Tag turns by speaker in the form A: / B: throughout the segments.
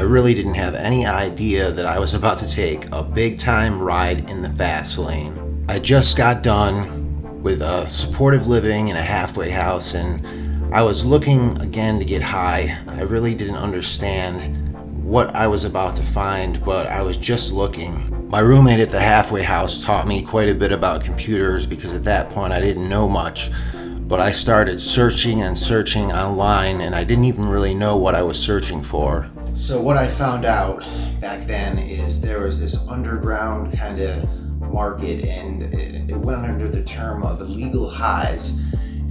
A: I really didn't have any idea that I was about to take a big time ride in the fast lane. I just got done with a supportive living in a halfway house, and I was looking again to get high. I really didn't understand what I was about to find, but I was just looking. My roommate at the halfway house taught me quite a bit about computers because at that point I didn't know much, but I started searching and searching online and I didn't even really know what I was searching for. So what I found out back then is there was this underground kind of market, and it went under the term of illegal highs.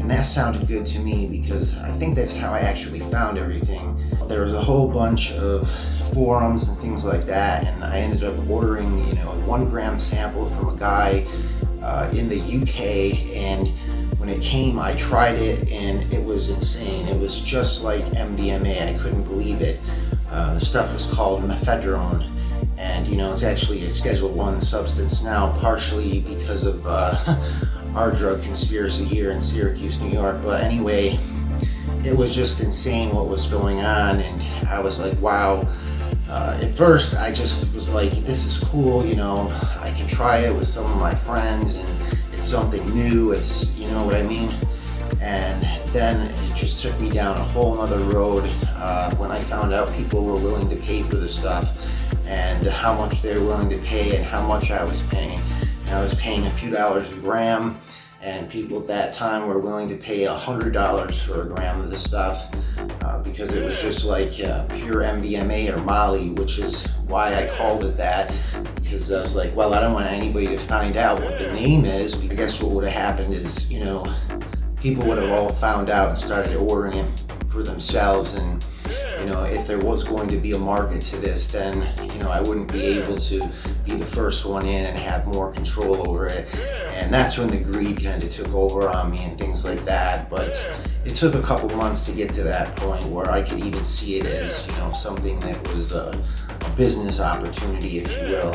A: And that sounded good to me because I think that's how I actually found everything. There was a whole bunch of forums and things like that, and I ended up ordering, a 1 gram sample from a guy in the UK, and when it came, I tried it, and it was insane. It was just like MDMA. I couldn't believe it. The stuff was called mephedrone, and it's actually a Schedule 1 substance now, partially because of our drug conspiracy here in Syracuse, New York. But anyway, it was just insane what was going on, and I was like, wow. At first, I just was like, this is cool, I can try it with some of my friends, and it's something new, it's, you know what I mean? And then it just took me down a whole other road when I found out people were willing to pay for the stuff, and how much they were willing to pay and how much I was paying. I was paying a few dollars a gram, and people at that time were willing to pay $100 for a gram of the stuff because it was just like pure MDMA or Molly, which is why I called it that, because I was like, well, I don't want anybody to find out what the name is. I guess what would have happened is, people would have all found out and started ordering it for themselves, and if there was going to be a market to this, then I wouldn't be able to be the first one in and have more control over it. And that's when the greed kind of took over on me and things like that. But it took a couple months to get to that point where I could even see it as something that was a business opportunity, if you will.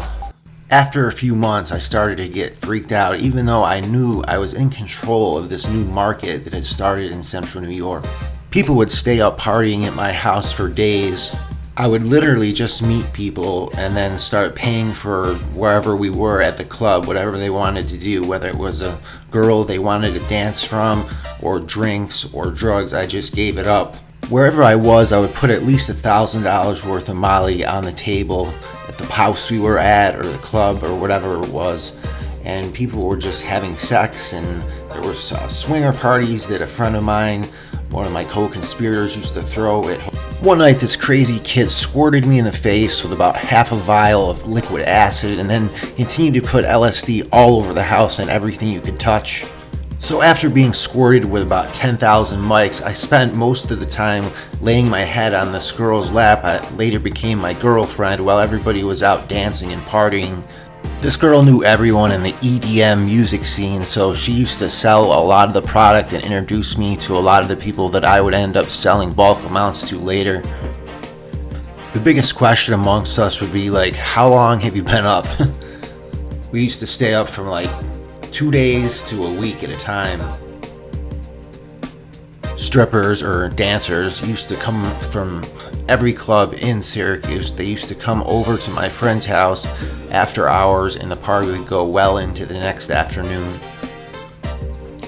A: After a few months, I started to get freaked out, even though I knew I was in control of this new market that had started in central New York. People would stay up partying at my house for days. I would literally just meet people and then start paying for wherever we were at the club, whatever they wanted to do, whether it was a girl they wanted to dance from, or drinks, or drugs. I just gave it up. Wherever I was, I would put at least $1,000 worth of Molly on the table at the house we were at, or the club, or whatever it was. And people were just having sex, and there were swinger parties that a friend of mine, one of my co-conspirators, used to throw at. One night, this crazy kid squirted me in the face with about half a vial of liquid acid, and then continued to put LSD all over the house and everything you could touch. So after being squirted with about 10,000 mics, I spent most of the time laying my head on this girl's lap. I later became my girlfriend while everybody was out dancing and partying. This girl knew everyone in the EDM music scene, so she used to sell a lot of the product and introduce me to a lot of the people that I would end up selling bulk amounts to later. The biggest question amongst us would be like, how long have you been up? We used to stay up from like 2 days to a week at a time. Strippers or dancers used to come from every club in Syracuse. They used to come over to my friend's house after hours, and the party would go well into the next afternoon.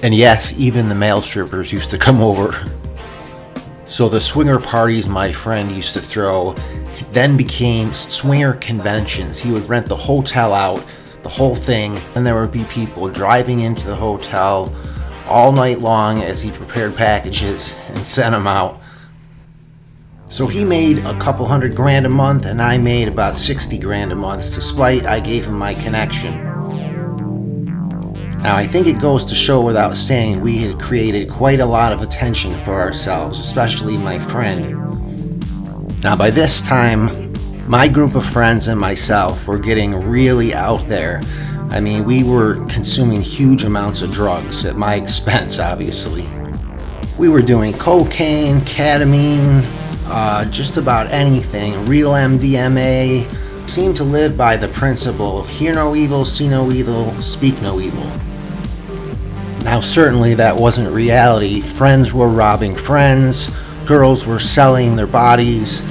A: And yes, even the male strippers used to come over. So the swinger parties my friend used to throw then became swinger conventions. He would rent the hotel out, the whole thing, and there would be people driving into the hotel all night long as he prepared packages and sent them out. So he made a couple $100,000 a month, and I made about $60,000 a month, despite I gave him my connection. Now I think it goes to show without saying we had created quite a lot of attention for ourselves, especially my friend. Now by this time, my group of friends and myself were getting really out there. I mean, we were consuming huge amounts of drugs at my expense, obviously. We were doing cocaine, ketamine, just about anything, real MDMA. Seemed to live by the principle, hear no evil, see no evil, speak no evil. Now certainly that wasn't reality. Friends were robbing friends, girls were selling their bodies,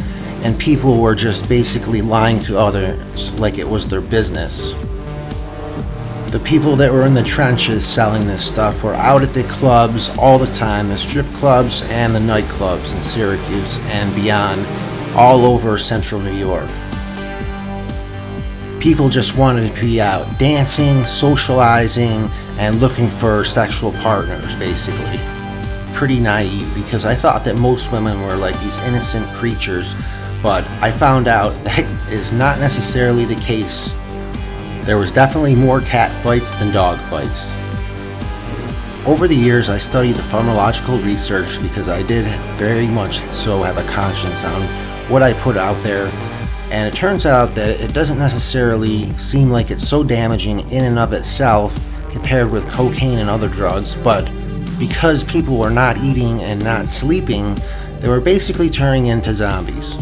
A: and people were just basically lying to others like it was their business. The people that were in the trenches selling this stuff were out at the clubs all the time, the strip clubs and the nightclubs in Syracuse and beyond, all over central New York. People just wanted to be out dancing, socializing, and looking for sexual partners, basically. Pretty naive, because I thought that most women were like these innocent creatures, but I found out that is not necessarily the case. There was definitely more cat fights than dog fights. Over the years, I studied the pharmacological research because I did very much so have a conscience on what I put out there, and it turns out that it doesn't necessarily seem like it's so damaging in and of itself compared with cocaine and other drugs, but because people were not eating and not sleeping, they were basically turning into zombies.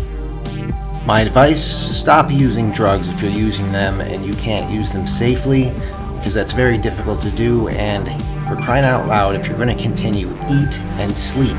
A: My advice, stop using drugs if you're using them and you can't use them safely, because that's very difficult to do, and for crying out loud, if you're going to continue, eat and sleep.